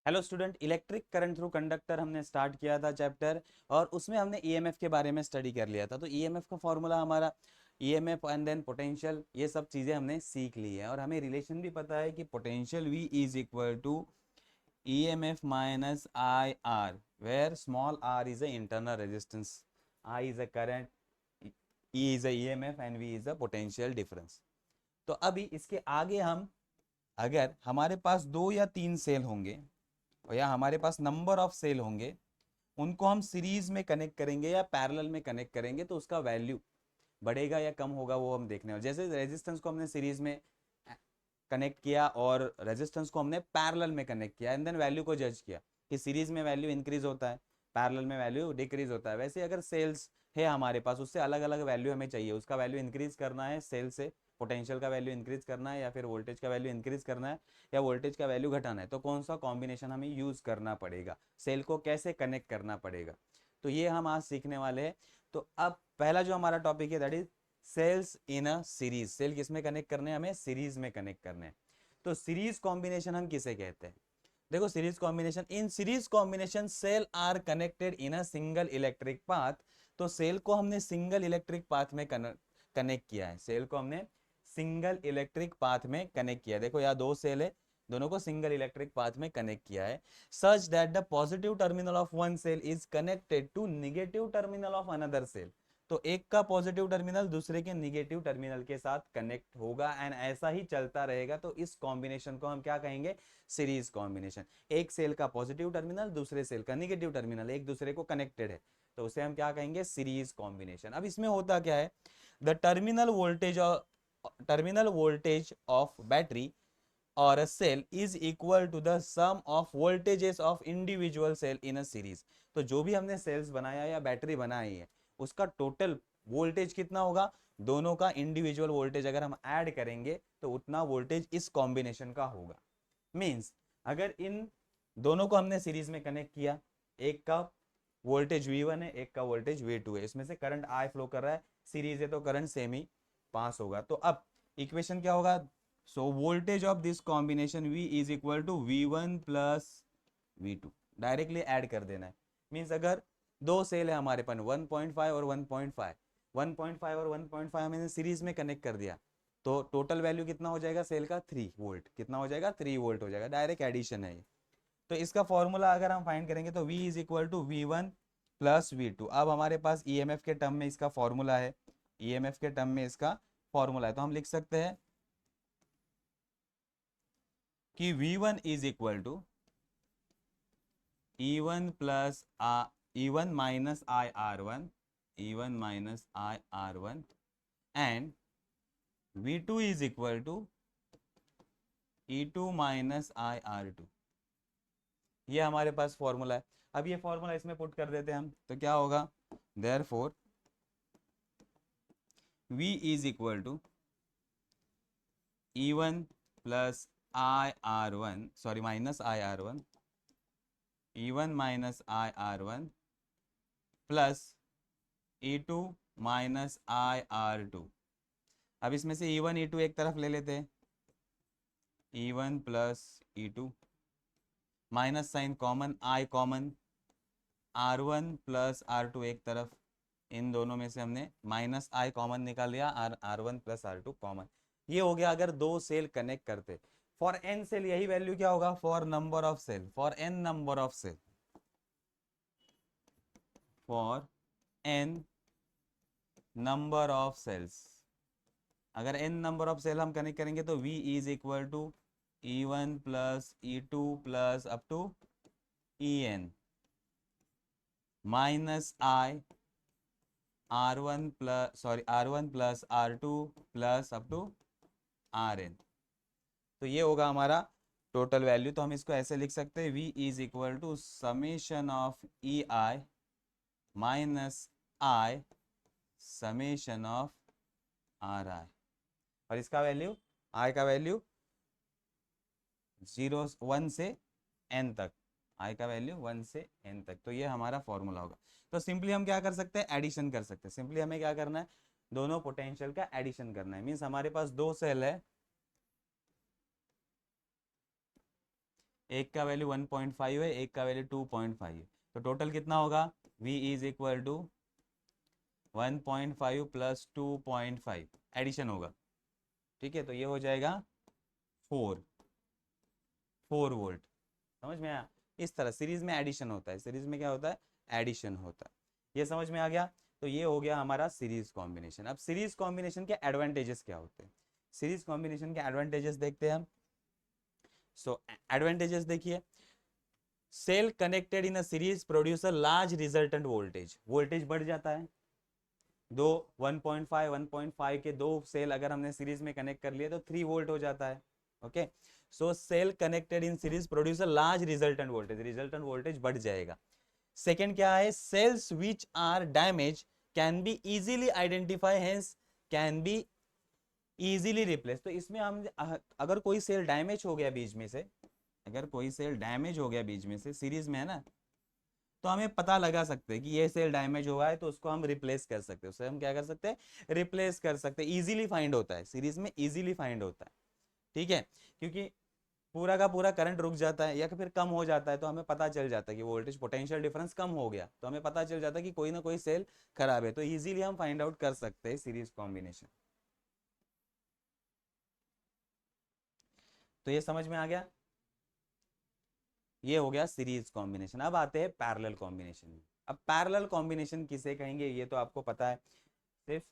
Hello student, electric current through conductor हमने start किया था चैप्टर, और उसमें हमने ईएमएफ के बारे में स्टडी कर लिया था। तो ईएमएफ का फॉर्मूला हमारा ईएमएफ एंड देन पोटेंशियल, ये सब चीज़ें हमने सीख ली है। और हमें रिलेशन भी पता है कि potential V is equal to EMF minus I R, where small r is a internal resistance, I is a current, E is a EMF and V is a potential difference. तो अभी इसके आगे हम, अगर हमारे पास 2 या 3 सेल होंगे या हमारे पास नंबर ऑफ सेल होंगे, उनको हम सीरीज में कनेक्ट करेंगे या पैरेलल में कनेक्ट करेंगे, तो उसका वैल्यू बढ़ेगा या कम होगा वो हम देखने वाले। जैसे रेजिस्टेंस को हमने सीरीज में कनेक्ट किया और रेजिस्टेंस को हमने पैरेलल में कनेक्ट किया, एंड देन वैल्यू को जज किया कि सीरीज में वैल्यू इंक्रीज होता है, पैरेलल में वैल्यू डिक्रीज होता है। वैसे अगर सेल्स है हमारे पास, उससे अलग अलग वैल्यू हमें चाहिए, उसका वैल्यू इंक्रीज करना है सेल से, पोटेंशियल का वैल्यू इंक्रीज करना है या फिर वोल्टेज का वैल्यू इंक्रीज करना है या वोल्टेज का वैल्यू घटाना है, तो कौन सा कॉम्बिनेशन हमें यूज करना पड़ेगा, सेल को कैसे कनेक्ट करना पड़ेगा, तो ये हम आज सीखने वाले हैं। तो अब पहला जो हमारा टॉपिक है that is cells in a series. Cell किस में कनेक्ट करने हैं, हमें सीरीज में कनेक्ट करने हैं। तो सीरीज कॉम्बिनेशन हम किसे कहते हैं? देखो, series combination, in series combination cell are connected in a single electric path. तो सेल को हमने सिंगल इलेक्ट्रिक पाथ में कनेक्ट किया है, सेल को हमने सिंगल इलेक्ट्रिक पाथ में कनेक्ट किया है। देखो यहाँ 2 सेल है, दोनों को सिंगल इलेक्ट्रिक पाथ में कनेक्ट किया है, such that the positive terminal of one cell is connected to negative terminal of another cell. तो एक का पॉजिटिव टर्मिनल दूसरे के निगेटिव टर्मिनल के साथ कनेक्ट होगा, एंड ऐसा ही चलता रहेगा। तो इस कॉम्बिनेशन को हम क्या कहेंगे? Series combination. एक सेल का पॉजिटिव टर्मिनल दूसरे सेल का निगेटिव टर्मिनल एक दूसरे को कनेक्टेड है, तो उसे हम क्या कहेंगे? Series combination. अब इसमें होता क्या है, the terminal voltage of battery or a cell is equal to the sum of voltages of individual cell in a series। तो जो भी हमने सेल्स बनाया या बैटरी बनाई है, उसका टोटल वोल्टेज कितना होगा? दोनों का इंडिविजुअल वोल्टेज अगर हम ऐड करेंगे तो उतना वोल्टेज इस कॉम्बिनेशन का होगा। मींस अगर इन दोनों को हमने सीरीज में कनेक्ट किया, एक का वोल्टेज V1 है, एक का वोल्टेज V2 है, इसमें से करंट I फ्लो कर रहा है, सीरीज है तो करंट सेम ही पास होगा। तो अब इक्वेशन क्या होगा? So voltage of this combination V is equal to V1 plus V2, directly add कर देना है। मीन्स अगर 2 सेल है हमारे पास 1.5 और 1.5, 1.5 और 1.5 हमने सीरीज में कनेक्ट कर दिया, तो टोटल वैल्यू कितना हो जाएगा सेल का? 3 वोल्ट। कितना हो जाएगा? 3 वोल्ट हो जाएगा, डायरेक्ट एडिशन है ये। तो इसका फॉर्मूला अगर हम फाइंड करेंगे तो V is equal to V1 plus V2। अब हमारे पास EMF के टर्म में इसका फॉर्मूला है, EMF के टर्म में इसका फॉर्मूला है, तो हम लिख सकते हैं कि V1 is equal to E1 plus E1 minus IR1, E1 minus IR1, and V2 is equal to E2 minus IR2। ये हमारे पास फॉर्मूला है। अब ये फॉर्मूला इसमें पुट कर देते हैं हम, तो क्या होगा? Therefore V is equal to E1 plus IR1, sorry minus IR1, E1 minus IR1 plus E2 minus IR2। अब इसमें से E1 E2 एक तरफ ले लेते हैं, E1 plus E2, minus sign common, I common, R1 plus R2 एक तरफ, इन दोनों में से हमने माइनस I कॉमन निकाल लिया, R1 प्लस R2 कॉमन। ये हो गया अगर 2 सेल कनेक्ट करते। फॉर n सेल यही वैल्यू क्या होगा? For number of cell, for n number of cell, for n number of cells, अगर n नंबर ऑफ सेल हम कनेक्ट करेंगे तो V is equal to E1 plus E2 plus up to En minus I R1 plus R1 plus R2 plus up to Rn। तो ये होगा हमारा total value. तो हम इसको ऐसे लिख सकते हैं, V is equal to summation of EI minus I summation of RI, और इसका वैल्यू I का वैल्यू 1 से n तक, I का वैल्यू 1 से n तक। तो ये हमारा फॉर्मूला होगा। तो सिंपली हम क्या कर सकते हैं? एडिशन कर सकते हैं। सिंपली हमें क्या करना है? दोनों पोटेंशियल का एडिशन करना है। मीन्स हमारे पास 2 सेल है, एक का वैल्यू 1.5 है, एक का वैल्यू 2.5 है, तो टोटल कितना होगा, v is equal to 1.5 plus 2.5 addition होगा, ठीक है, तो ये हो जाएगा 4 वोल्ट। समझ में आया? इस तरह सीरीज में एडिशन होता है, सीरीज में क्या होता है, एडिशन होता है। ये समझ में आ गया? तो ये हो गया हमारा सीरीज कॉम्बिनेशन। अब सीरीज कॉम्बिनेशन के एडवांटेजेस क्या होते हैं, सीरीज कॉम्बिनेशन के एडवांटेजेस देखते हैं हम। सो एडवांटेजेस देखिए, cell connected in a series produce a large resultant voltage, voltage बढ़ जाता है। दो 1.5 के दो सेल अगर हमने सीरीज में कनेक्ट कर लिए तो 3 वोल्ट हो जाता है। Okay, so cell connected in series produce a large resultant voltage, resultant voltage बढ़ जाएगा। सेकेंड क्या है, cells which are damage can be easily identify, hence can be easily replace. तो इसमें हम अगर कोई सेल डैमेज हो गया बीच में से, अगर कोई सेल डैमेज हो गया बीच में से, सीरीज में है ना, तो हमें पता लगा सकते हैं कि ये सेल डैमेज हुआ है, तो उसको हम रिप्लेस कर सकते हैं, उससे हम क्या कर सकते हैं, रिप्लेस कर सकते हैं। इजीली फाइंड होता है, सीरीज में इजीली फाइंड होता है, ठीक है, क्योंकि पूरा का पूरा करंट रुक जाता है या फिर कम हो जाता है, तो हमें पता चल जाता है कि वोल्टेज पोटेंशियल डिफरेंस कम हो गया, तो हमें पता चल जाता है कि कोई ना कोई सेल खराब है, तो इजीली हम फाइंड आउट कर सकते हैं सीरीज कॉम्बिनेशन। तो ये समझ में आ गया, ये हो गया सीरीज कॉम्बिनेशन। अब आते हैं पैरेलल कॉम्बिनेशन में। अब पैरेलल कॉम्बिनेशन किसे कहेंगे ये तो आपको पता है, सिर्फ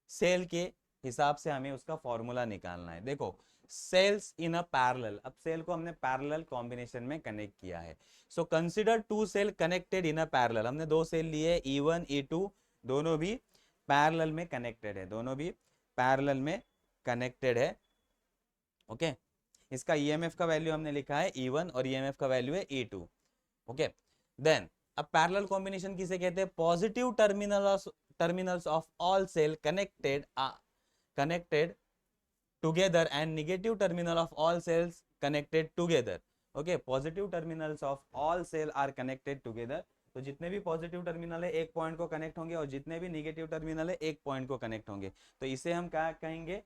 सेल के हिसाब से हमें उसका फॉर्मूला निकालना है। देखो, सेल्स इन अ पैरेलल, अब सेल को हमने पैरेलल कॉम्बिनेशन में कनेक्ट किया है। So consider two cell connected in a parallel, हमने दो सेल लिए E1 E2, दोनों भी पैरेलल में कनेक्टेड है, दोनों भी पैरेलल में कनेक्टेड है। ओके, इसका ईएमएफ का वैल्यू हमने लिखा है E1 और ईएमएफ का वैल्यू है E2। ओके, देन अब पैरेलल कॉम्बिनेशन किसे कहते हैं, positive terminals of all cell connected together and negative terminal of all cells connected together. Okay, positive terminals of all cell are connected together, तो जितने भी positive terminal है एक point को कनेक्ट होंगे और जितने भी नेगेटिव टर्मिनल है एक पॉइंट को कनेक्ट होंगे, तो इसे हम क्या कहेंगे,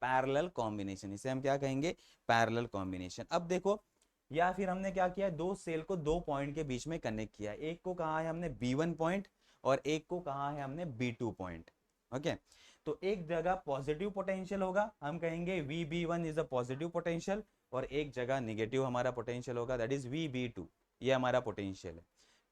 पैरेलल कॉम्बिनेशन। इसे हम क्या कहेंगे, पैरेलल कॉम्बिनेशन। अब देखो, या फिर हमने क्या किया, दो सेल को दो पॉइंट के बीच में कनेक्ट किया, एक को कहा है हमने B1 पॉइंट और एक को कहा है हमने B2 पॉइंट। ओके, तो एक जगह पॉजिटिव पोटेंशियल होगा, हम कहेंगे VB1 is a positive potential, और एक जगह नेगेटिव हमारा पोटेंशियल होगा, दैट इज VB2, ये हमारा पोटेंशियल है,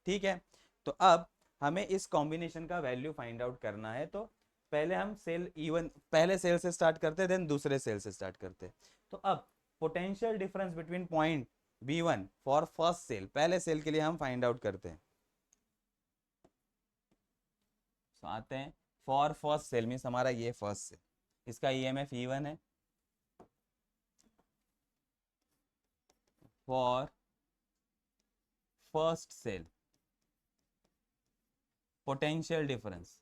ठीक है। तो अब हमें इस कॉम्बिनेशन का वैल्यू फाइंड आउट करना है, तो पहले हम सेल E1, पहले सेल से स्टार्ट करते हैं, देन दूसरे सेल से स्टार्ट करते हैं। तो अब potential difference between point B1 for first cell, पहले सेल के लिए हम फाइंड आउट करते हैं। तो आते हैं फॉर फर्स्ट सेल, मीन्स हमारा ये फर्स्ट सेल, इसका ईएमएफ E1 है। For first cell potential difference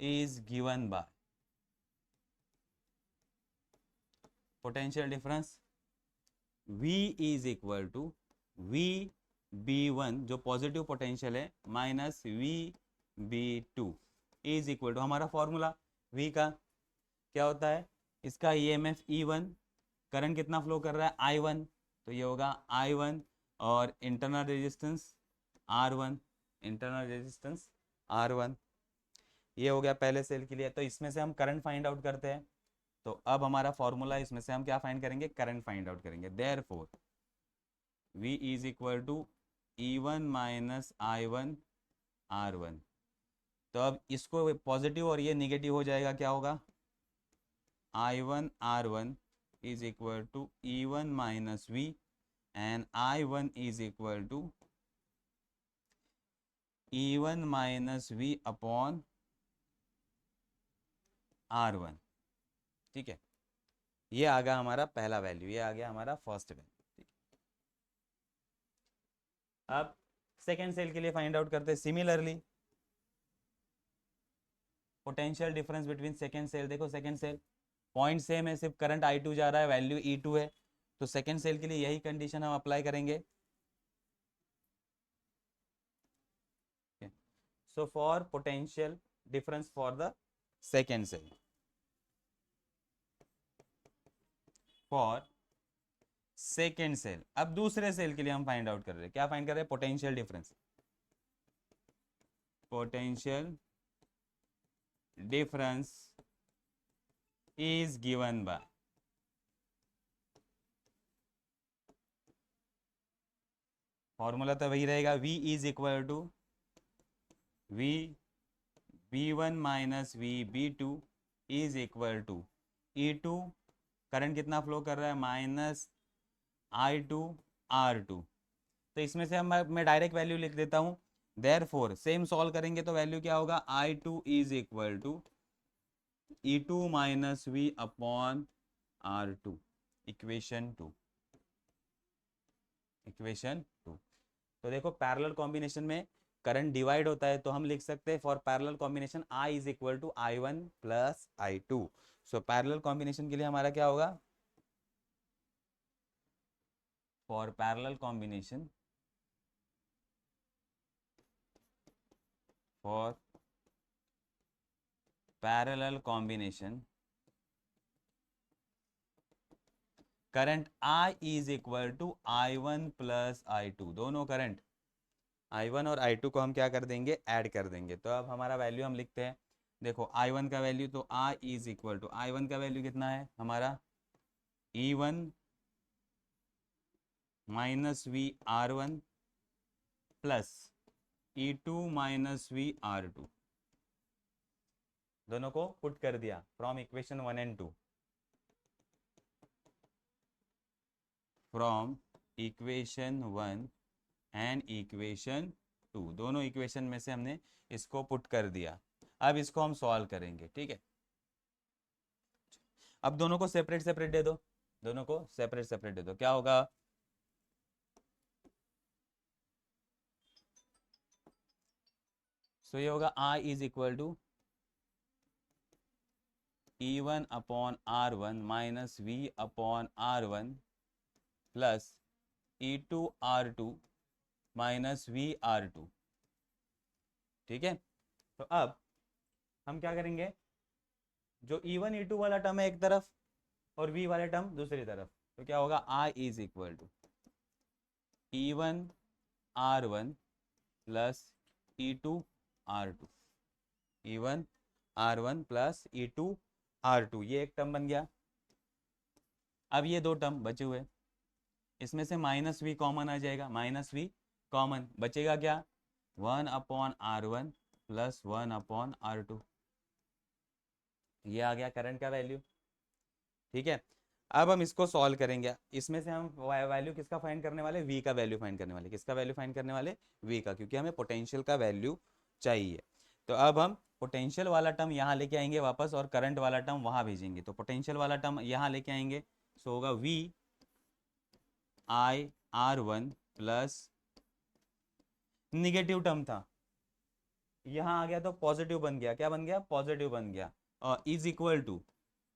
is given by potential difference V is equal to VB1 जो पॉजिटिव पोटेंशियल है minus VB2 is equal to, हमारा फॉर्मूला V का क्या होता है, इसका EMF E1, करंट कितना फ्लो कर रहा है I1, तो ये होगा I1, और internal resistance R1, internal resistance R1, ये हो गया पहले सेल के लिए। तो इसमें से हम करंट फाइंड आउट करते हैं, तो अब हमारा फॉर्मूला, इसमें से हम क्या फाइंड करेंगे, करंट फाइंड आउट करेंगे। Therefore V is equal to E1 minus I1 R1। तो अब इसको पॉजिटिव और ये निगेटिव हो जाएगा, क्या होगा, I1 R1 is equal to E1 minus V and I1 is equal to E1 minus V upon R1, ठीक है। ये आ गया हमारा पहला वैल्यू, ये आ गया हमारा फर्स्ट वैल्यू, ठीक है। अब सेकेंड सेल के लिए फाइंड आउट करते हैं similarly, potential difference between second cell. देखो सेकेंड सेल पॉइंट सेम है, सिर्फ करंट I2 जा रहा है, वैल्यू E2 है, तो सेकेंड सेल के लिए यही कंडीशन हम अप्लाई करेंगे। So for potential difference for the second cell, for second cell. अब दूसरे सेल के लिए हम फाइंड आउट कर रहे हैं, क्या फाइंड कर रहे हैं? Potential difference, potential difference is given by, formula तो वही रहेगा, V is equal to V V1 minus V B2 is equal to E2, current कितना फ्लो कर रहा है? Minus I2 R2। तो इसमें से हम मैं डायरेक्ट वैल्यू लिख देता हूँ, देयरफॉर सेम सॉल्व करेंगे तो वैल्यू क्या होगा? I2 is equal to E2 minus V upon R2, equation 2, equation 2। तो देखो पैरेलल कॉम्बिनेशन में करंट डिवाइड होता है, तो हम लिख सकते हैं for parallel combination I is equal to I1 plus I2। So parallel combination के लिए हमारा क्या होगा? For parallel combination, for parallel combination current I is equal to I1 plus I2, दोनों करंट I1 और I2 को हम क्या कर देंगे? ऐड कर देंगे। तो अब हमारा वैल्यू हम लिखते हैं, देखो I1 का वैल्यू, तो I is equal to, I1 का वैल्यू कितना है हमारा? E1 minus V R1 plus E2 minus V R2, दोनों को पुट कर दिया from equation 1 and 2, from equation 1 and equation 2, दोनों इक्वेशन में से हमने इसको पुट कर दिया। अब इसको हम सॉल्व करेंगे, ठीक है। अब दोनों को सेपरेट सेपरेट दे दो, दोनों को सेपरेट सेपरेट दे दो, क्या होगा? सो ये होगा I is equal to E1 अपॉन R1 minus V upon R1 plus E2 R2 minus V R2, ठीक है। तो अब हम क्या करेंगे, जो E1 E2 वाला टर्म है एक तरफ और V वाला टर्म दूसरी तरफ, तो क्या होगा? I is equal to E1 R1 plus E2 R2, E1 R1 plus E2 R2, ये एक टर्म बन गया। अब ये दो टर्म बचे हुए, इसमें से माइनस V कॉमन आ जाएगा, माइनस V कॉमन बचेगा क्या? 1 upon R1 plus 1 upon R2, ये आ गया करंट का वैल्यू, ठीक है। अब हम इसको सॉल्व करेंगे, इसमें से हम वैल्यू किसका फाइंड करने वाले? V का वैल्यू फाइंड करने वाले। किसका वैल्यू फाइंड करने वाले? V का, क्योंकि हमें पोटेंशियल का वैल्यू चाहिए। तो अब हम पोटेंशियल वाला टर्म यहाँ लेके आएंगे वापस और करंट वाला टर्म वहाँ भेजेंगे। तो पोटेंशियल वाला टर्म यहाँ लेके आएंगे, सो होगा V I R1 plus negative term था, यहाँ आ गया तो पॉजिटिव बन गया, क्या बन गया? पॉजिटिव बन गया, और is equal to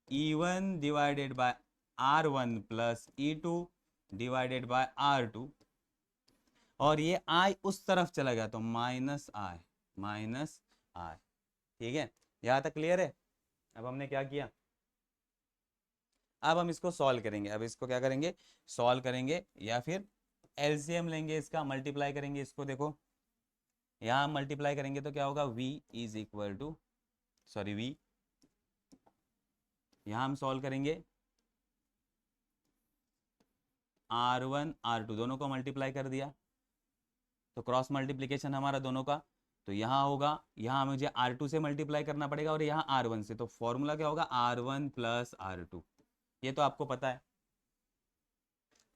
E1 divided by R1 plus E2 divided by R2, और ये I उस तरफ चला गया तो माइनस I, माइनस I, ठीक है। यहाँ तक क्लियर है? अब हमने क्या किया, अब हम इसको सॉल्व करेंगे। अब इसको क्या करेंगे? सॉल्व करेंगे, या फिर एलसीएम लेंगे इसका, मल्टीप्लाई करेंगे इसको। देखो यहाँ मल्टीप्लाई करेंगे तो क्या होगा? V is equal to, sorry V, यहाँ हम सॉल्व करेंगे R1 R2 दोनों को मल्टीप्लाई कर दिया, तो क्रॉस मल्टीप्लिकेशन हमारा दोनों का, तो यहाँ होगा, यहाँ मुझे R2 से मल्टीप्लाई करना पड़ेगा और यहाँ R1 से, तो फॉर्मूला क्या होगा? R1 प्लस R2, ये तो आपको पता है।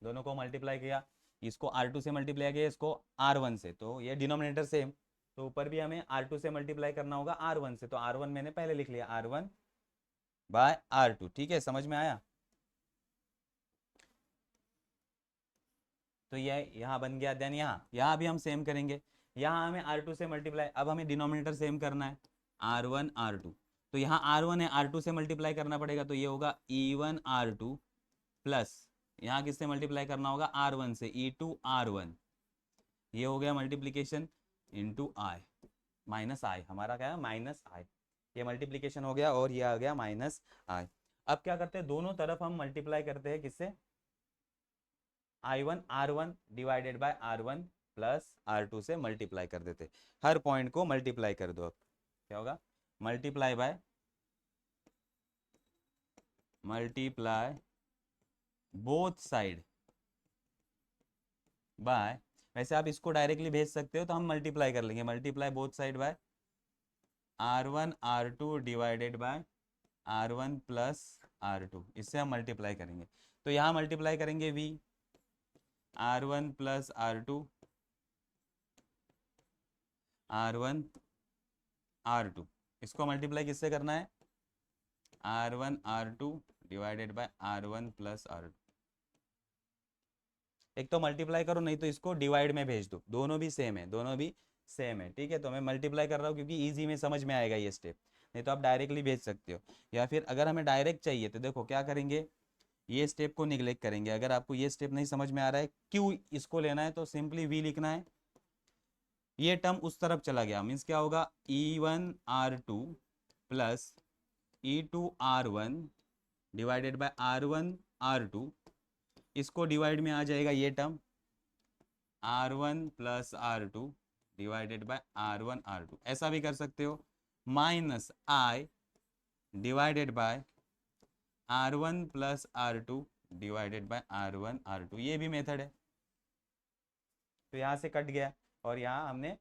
दोनों को मल्टीप्लाई किया, इसको R2 से मल्टीप्लाई किया, इसको R1 से, तो ये डिनोमिनेटर सेम, तो ऊपर भी हमें R2 से मल्टीप्लाई करना होगा R1 से, तो R1 मैंने पहले लिख लिया, R1 बाय R2, ठीक है, समझ में आया? तो ये यहाँ बन गया। देन यहाँ भी हम सेम करेंगे, यहाँ हमें R2 से मल्टीप्लाई, अब हमें डिनोमिनेटर सेम करना है, R1 R2, तो यहाँ R1 है, R2 से मल्टीप्लाई करना पड़ेगा, तो ये होगा E1 R2 प्लस यहाँ किससे मल्टीप्लाई करना होगा? R1 से, E2 R1, ये हो गया multiplication into I, minus I, हमारा क्या है? माइनस I, ये मल्टीप्लीकेशन हो गया और ये आ गया माइनस आई। अब क्या करते हैं, दोनों तरफ हम मल्टीप्लाई करते हैं किससे, I1 R1 divided by R1 plus R2 से मल्टीप्लाई कर देते, हर पॉइंट को मल्टीप्लाई कर दो। अब क्या होगा, मल्टीप्लाई बोथ साइड बाय, वैसे आप इसको डायरेक्टली भेज सकते हो तो हम मल्टीप्लाई कर लेंगे, multiply both side by R1 R2 divided by R1 plus R2, इससे हम मल्टीप्लाई करेंगे। तो यहाँ मल्टीप्लाई करेंगे V R1 plus R2 R1 R2, इसको मल्टीप्लाई किससे करना है, R1 R2 divided by R1 plus R2। एक तो मल्टीप्लाई करो, नहीं तो इसको डिवाइड में भेज दो, दोनों भी सेम है, दोनों भी सेम है। ठीक है, तो मैं मल्टीप्लाई कर रहा हूँ क्योंकि इजी में समझ में आएगा ये स्टेप, नहीं तो आप डायरेक्टली भेज सकते हो। या फिर अगर हमें डायरेक्ट चाहिए तो देखो क्या करेंगे, ये स्टेप को निगलेक्ट करेंगे। अगर आपको ये स्टेप नहीं समझ में आ रहा है क्यों इसको लेना है, तो सिंपली वी लिखना है, ये टर्म उस तरफ चला गया, मीन्स क्या होगा, E1 R2 plus E2 R1 divided by R1 R2, इसको डिवाइड में आ जाएगा ये term R1 plus R2 divided by R1 R2, ऐसा भी कर सकते हो, minus I divided by R1 plus R2 divided by R1 R2, ये भी मेथड है। तो यहाँ से कट गया और यहाँ हमने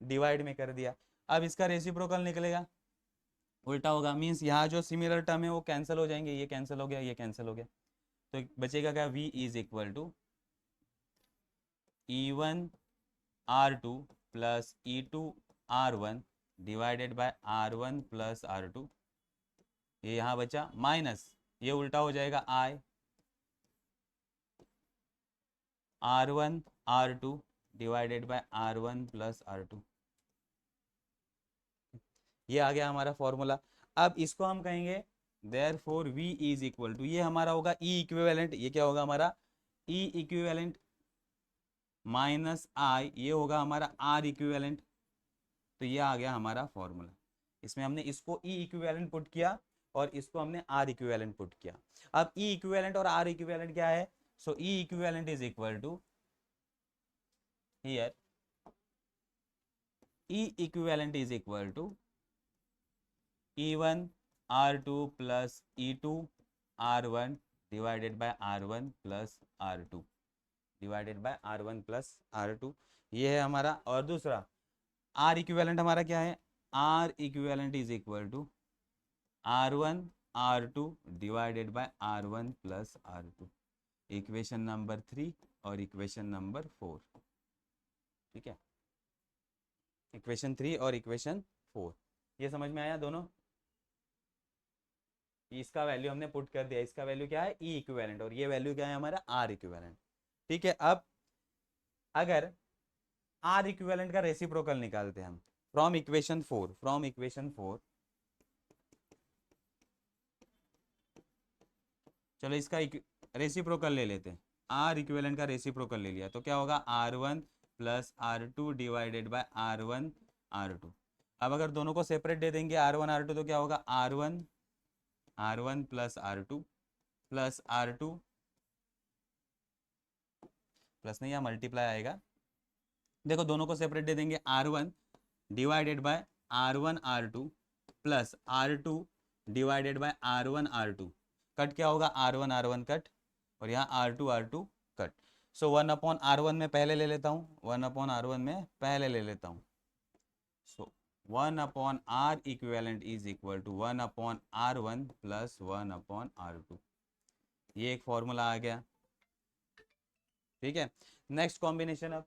डिवाइड में कर दिया। अब इसका रेसिप्रोकल निकलेगा, उल्टा होगा, मीन्स यहाँ जो सिमिलर टर्म है वो कैंसिल हो जाएंगे, ये कैंसिल हो गया, ये कैंसिल हो गया, तो बचेगा क्या, V is equal to E1 R2 plus E2 R1 divided by R1 plus R2, ये यहाँ बचा, माइनस ये उल्टा हो जाएगा I R1 R2 divided by R1 plus R2, ये आ गया हमारा फॉर्मूला। अब इसको हम कहेंगे therefore V is equal to, ये हमारा होगा E इक्विवेलेंट, ये क्या होगा हमारा E इक्विवेलेंट, माइनस I, ये होगा हमारा R इक्विवेलेंट। तो ये आ गया हमारा फॉर्मूला, इसमें हमने इसको E इक्विवेलेंट पुट किया और इसको हमने R इक्विवेलेंट पुट किया। अब E इक्विवेलेंट और R इक्विवेलेंट क्या है, so E equivalent is equal to, here E equivalent is equal to E1 R2 plus E2 R1 divided by R1 plus R2 divided by R1 plus R2, ये है हमारा। और दूसरा R equivalent हमारा क्या है, R equivalent is equal to R1 R2 divided by R1 plus R2, equation number 3 और equation number 4। ठीक है, इक्वेशन 3 और इक्वेशन 4, ये समझ में आया दोनों। इसका वैल्यू हमने पुट कर दिया, इसका वैल्यू क्या है E इक्विवेलेंट और ये वैल्यू क्या है हमारा R इक्विवेलेंट। ठीक है, अब अगर R इक्विवेलेंट का रेसिप्रोकल निकालते हैं हम फ्रॉम इक्वेशन 4, चलो इसका रेसिप्रोकल ले लेते हैं, R इक्विवेलेंट का रेसिप्रोकल ले लिया तो क्या होगा, R1 plus R2 divided by R1 R2। अब अगर दोनों को सेपरेट दे देंगे R1 R2 तो क्या होगा, R1 plus R2 plus R2 plus नहीं, यहाँ मल्टीप्लाई आएगा, देखो दोनों को सेपरेट दे देंगे, R1 divided by R1 R2 plus R2 divided by R1 R2, cut क्या होगा, R1 R1 कट और यहाँ R2 R2 कट। सो 1/R1 में पहले ले लेता हूँ, 1/R1 में पहले ले लेता हूँ, so 1/R equivalent is equal to 1/R1 plus 1/R2, ये एक फॉर्मूला आ गया। ठीक है, नेक्स्ट कॉम्बिनेशन, अब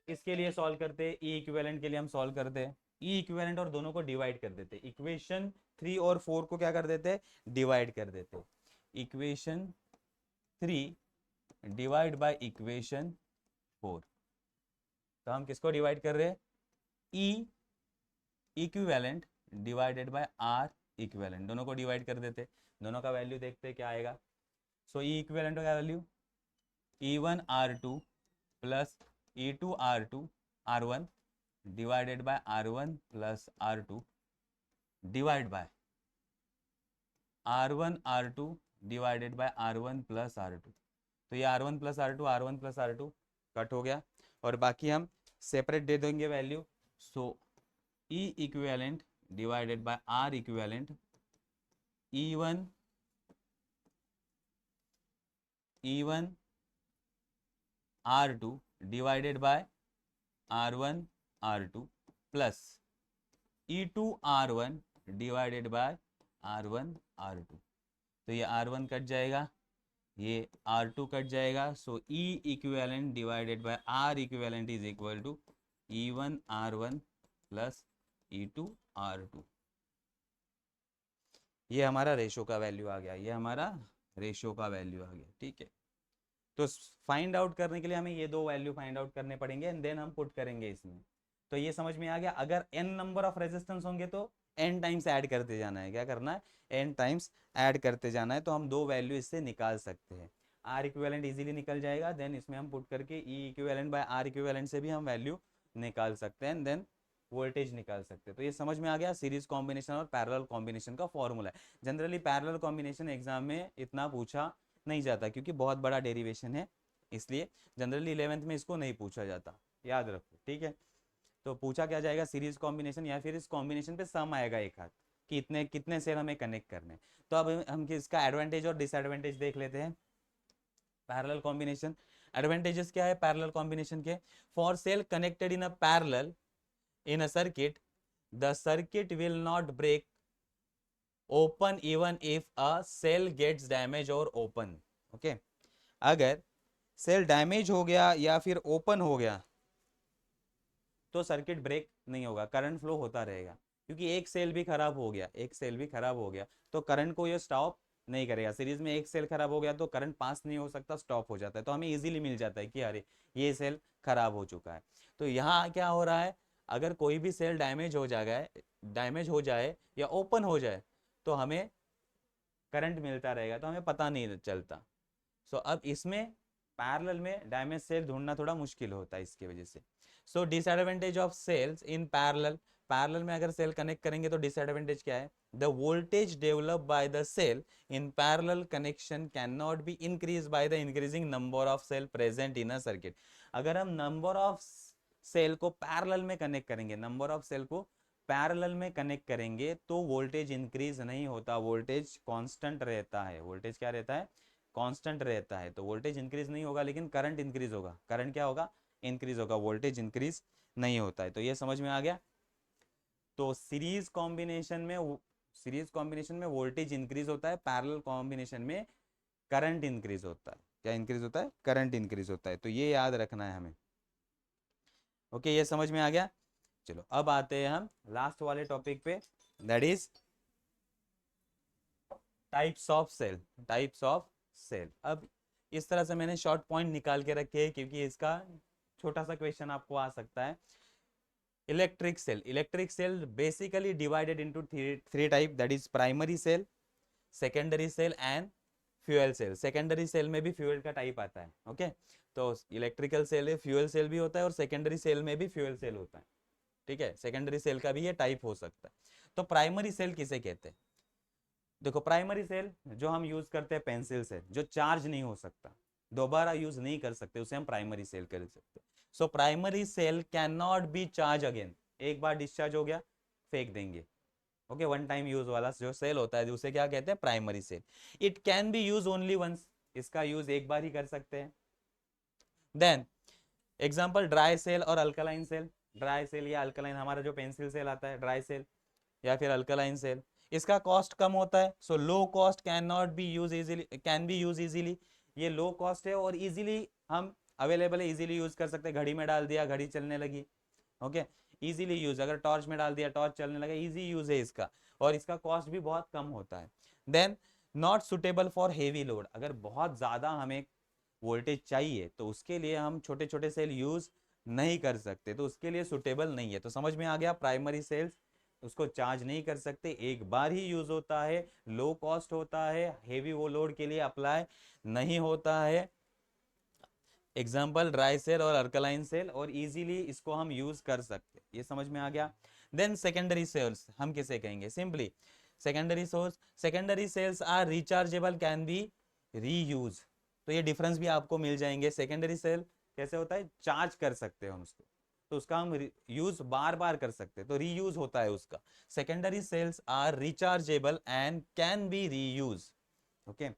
इसके लिए सॉल्व करते हैं, ई इक्विवेलेंट के लिए हम सॉल्व करते हैं, ई इक्विवेलेंट और दोनों को डिवाइड कर देते, इक्वेशन 3 और 4 को क्या कर देते, डिवाइड कर देते, इक्वेशन 3 डिवाइड बाय इक्वेशन 4। तो हम किसको डिवाइड कर रहे हैं, E equivalent divided by R equivalent, दोनों को डिवाइड कर देते, दोनों का वैल्यू देखते हैं क्या आएगा। सो ई इक्विवेलेंट का value E1 R2 plus E2 R1 divided by R1 plus R2 divide by R1 R2 divided by R1 plus R2। तो ये R1 plus R2 R1 plus R2 cut हो गया और बाकी हम सेपरेट दे देंगे value. So E equivalent divided by R equivalent E1 R2 divided by R1 R2 plus E2 R1 divided by R1 R2। तो ये R1 कट जाएगा, ये R2 कट जाएगा। So E equivalent divided by R equivalent is equal to E1 R1 plus E2 R2। ये हमारा ratio का value आ गया, ये हमारा रेशो का वैल्यू आ गया। ठीक है, तो फाइंड आउट करने के लिए हमें ये दो वैल्यू फाइंड आउट करने पड़ेंगे एंड देन हम पुट करेंगे इसमें। तो ये समझ में आ गया। अगर n नंबर ऑफ रेजिस्टेंस होंगे तो n टाइम्स ऐड करते जाना है। क्या करना है? n टाइम्स ऐड करते जाना है। तो हम दो वैल्यू इससे निकाल सकते हैं। R इक्विवेलेंट इजीली निकल जाएगा, देन इसमें हम पुट करके E equivalent by R equivalent से भी हम वैल्यू निकाल सकते हैं, देन वोल्टेज निकाल सकते हैं। तो ये समझ में आ गया सीरीज कॉम्बिनेशन और पैरेलल कॉम्बिनेशन का फॉर्मूला है। जनरली पैरेलल कॉम्बिनेशन एग्जाम में इतना पूछा नहीं जाता क्योंकि बहुत बड़ा डेरिवेशन है, इसलिए जनरली 11th में इसको नहीं पूछा जाता, याद रखो। ठीक है, तो पूछा क्या जाएगा? सीरीज कॉम्बिनेशन या फिर इस कॉम्बिनेशन पे सम आएगा एक हाथ कि इतने कितने सेल हमें कनेक्ट करने। तो अब हम इसका एडवांटेज और डिसएडवांटेज देख लेते हैं। पैरेलल कॉम्बिनेशन एडवांटेजेस क्या है पैरेलल कॉम्बिनेशन के? For sale connected in a parallel in a circuit, the circuit will not break open even if a cell gets damaged or open. Okay, अगर cell damage हो गया या फिर open हो गया तो सर्किट ब्रेक नहीं होगा, करंट फ्लो होता रहेगा। क्योंकि एक सेल भी खराब हो गया, एक सेल भी खराब हो गया तो करंट को ये स्टॉप नहीं करेगा। सीरीज में एक सेल खराब हो गया तो करंट पास नहीं हो सकता, स्टॉप हो जाता है। तो हमें इजीली मिल जाता है कि अरे ये सेल खराब हो चुका है। तो यहाँ क्या हो रहा है? अगर कोई भी सेल डैमेज हो जाए या ओपन हो जाए तो हमें करंट मिलता रहेगा, तो हमें पता नहीं चलता। सो अब इसमें पैरेलल में डैमेज सेल ढूंढना थोड़ा मुश्किल होता है इसकी वजह से। So disadvantage of cells in parallel, parallel में अगर सेल कनेक्ट करेंगे तो डिसएडवांटेज क्या है? The voltage develop by the cell in parallel connection can not be increase by the increasing number of cell present in a circuit. अगर हम number of cell को parallel में कनेक्ट करेंगे, number of cell को parallel में connect करेंगे तो voltage increase नहीं होता, वोल्टेज कांस्टेंट रहता है। वोल्टेज क्या रहता है? कांस्टेंट रहता है। तो वोल्टेज इंक्रीज नहीं होगा लेकिन करंट इंक्रीज होगा। करंट क्या होगा? इंक्रीज होगा, वोल्टेज इंक्रीज नहीं होता है। तो ये समझ में आ गया। तो सीरीज कॉम्बिनेशन में वोल्टेज इंक्रीज होता है, पैरेलल कॉम्बिनेशन में करंट इंक्रीज होता है। क्या इंक्रीज होता है? करंट इंक्रीज होता है। तो ये याद रखना है हमें। ओके, ये समझ में आ गया। चलो अब आते हैं हम लास्ट वाले टॉपिक पे, that is types of cell. Types of cell. अब इस तरह से मैंने शॉर्ट पॉइंट निकाल के रखे हैं क्योंकि इसका छोटा सा क्वेश्चन आपको आ सकता है। Electric cell basically divided into three type, that is primary cell, secondary cell and fuel cell. Secondary cell में भी फ्यूएल का टाइप आता है। ओके, तो इलेक्ट्रिकल सेल है, फ्यूएल सेल भी होता है और सेकेंडरी सेल में भी फ्यूएल सेल होता है। ठीक है, सेकेंडरी सेल का भी ये टाइप हो सकता है। तो प्राइमरी सेल किसे कहते हैं? देखो, प्राइमरी सेल जो हम यूज करते हैं पेंसिल से, जो चार्ज नहीं हो सकता, दोबारा यूज नहीं कर सकते, उसे हम प्राइमरी सेल कर सकते हैं। So primary cell can not be charge again. एक बार डिस्चार्ज हो गया फेंक देंगे। ओके, वन टाइम यूज वाला जो सेल होता है उसे क्या कहते हैं? Primary cell. It can be use only once, इसका यूज एक बार ही कर सकते हैं। देन एग्जांपल ड्राई सेल और अल्कलाइन सेल। ड्राई सेल या अल्कलाइन, हमारा जो पेंसिल सेल आता है ड्राई सेल या फिर अल्कलाइन सेल, इसका कॉस्ट कम होता है। So low cost can not be use easily, can be use easily. ये लो कॉस्ट है और इजीली हम अवेलेबल है, इजीली यूज कर सकते हैं। घड़ी में डाल दिया, घड़ी चलने लगी। Okay, easily use. अगर टॉर्च में डाल दिया, टॉर्च चलने लगा, इजी यूज है इसका और इसका कॉस्ट भी बहुत कम होता है। Then not suitable for heavy load. अगर बहुत ज्यादा हमें वोल्टेज चाहिए तो उसके लिए हम छोटे छोटे सेल यूज नहीं कर सकते, तो उसके लिए सुटेबल नहीं है। तो समझ में आ गया, प्राइमरी सेल्स उसको चार्ज नहीं कर सकते, एक बार ही यूज होता है, लो कॉस्ट होता है, हेवी वो लोड के लिए अप्लाई नहीं होता है। एग्जाम्पल ड्राई सेल और अल्कलाइन सेल, और इजीली इसको हम यूज कर सकते। ये समझ में आ गया। देन सेकेंडरी सेल्स हम किसे कहेंगे? Simply secondary cells are rechargeable, can be reuse. तो ये डिफरेंस भी आपको मिल जाएंगे। सेकेंडरी सेल कैसे होता है? चार्ज कर सकते हैं हम उसको, तो उसका हम यूज बार बार कर सकते हैं, तो रीयूज होता है उसका। Secondary cells are rechargeable and can be reuse. Okay,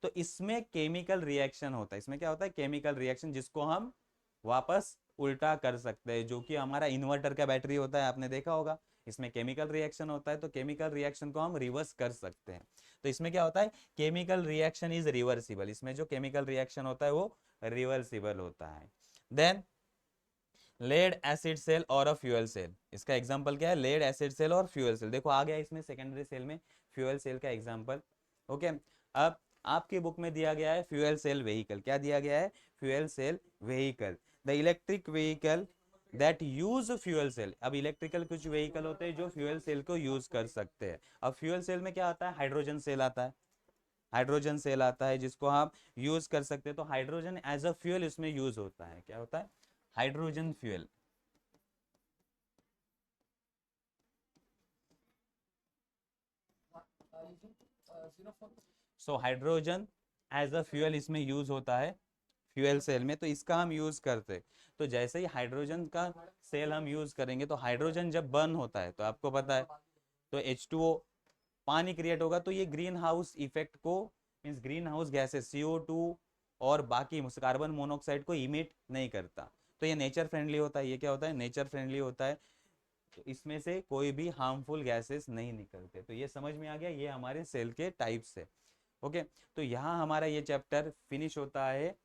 तो इसमें केमिकल रिएक्शन होता है। इसमें क्या होता है? केमिकल रिएक्शन, जिसको हम वापस उल्टा कर सकते हैं, जो कि हमारा इन्वर्टर का बैटरी होता है, आपने देखा होगा। इसमें केमिकल रिएक्शन होता है, तो केमिकल रिएक्शन को हम रिवर्स कर सकते हैं। तो इसमें क्या होता है? Chemical reaction is reversible. इसमें जो केमिकल रिएक्शन होता है वो रिवर्सिबल होता है। देन लेड एसिड सेल और अ फ्यूल सेल, इसका एग्जांपल क्या है? लेड एसिड सेल और फ्यूल सेल। देखो आ गया इसमें सेकेंडरी सेल में फ्यूल सेल का एग्जांपल। ओके, अब आपकी बुक में दिया गया है फ्यूल सेल व्हीकल। क्या दिया गया है? Fuel cell vehicle, the electric vehicle that use fuel cell. अब इलेक्ट्रिकल कुछ व्हीकल होते हैं जो फ्यूल सेल को यूज कर सकते हैं। अब फ्यूल सेल में क्या आता है? हाइड्रोजन सेल आता है, हाइड्रोजन सेल आता है जिसको आप यूज कर सकते हैं। तो हाइड्रोजन एज अ फ्यूल इसमें यूज होता है। क्या होता है? Hydrogen fuel. So hydrogen as a fuel इसमें यूज होता है फ्यूल सेल में, तो इसका हम यूज करते। तो जैसे ही हाइड्रोजन का सेल हम यूज करेंगे, तो हाइड्रोजन जब बर्न होता है तो आपको पता है, तो H2O पानी क्रिएट होगा। तो ये ग्रीन हाउस इफेक्ट को, means green house gases CO2 और बाकी कार्बन मोनोऑक्साइड को इमिट नहीं करता। तो ये नेचर फ्रेंडली होता है। ये क्या होता है? नेचर फ्रेंडली होता है। तो इसमें से कोई भी हार्मफुल गैसेस नहीं निकलते। तो ये समझ में आ गया, ये हमारे सेल के टाइप्स है। ओके, तो यहाँ हमारा ये चैप्टर फिनिश होता है।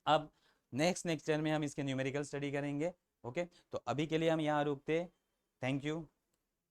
अब नेक्स्ट लेक्चर में हम इसके न्यूमेरिकल स्टडी करेंगे। ओके, तो अभी के लिए हम यहाँ रुकते। Thank you.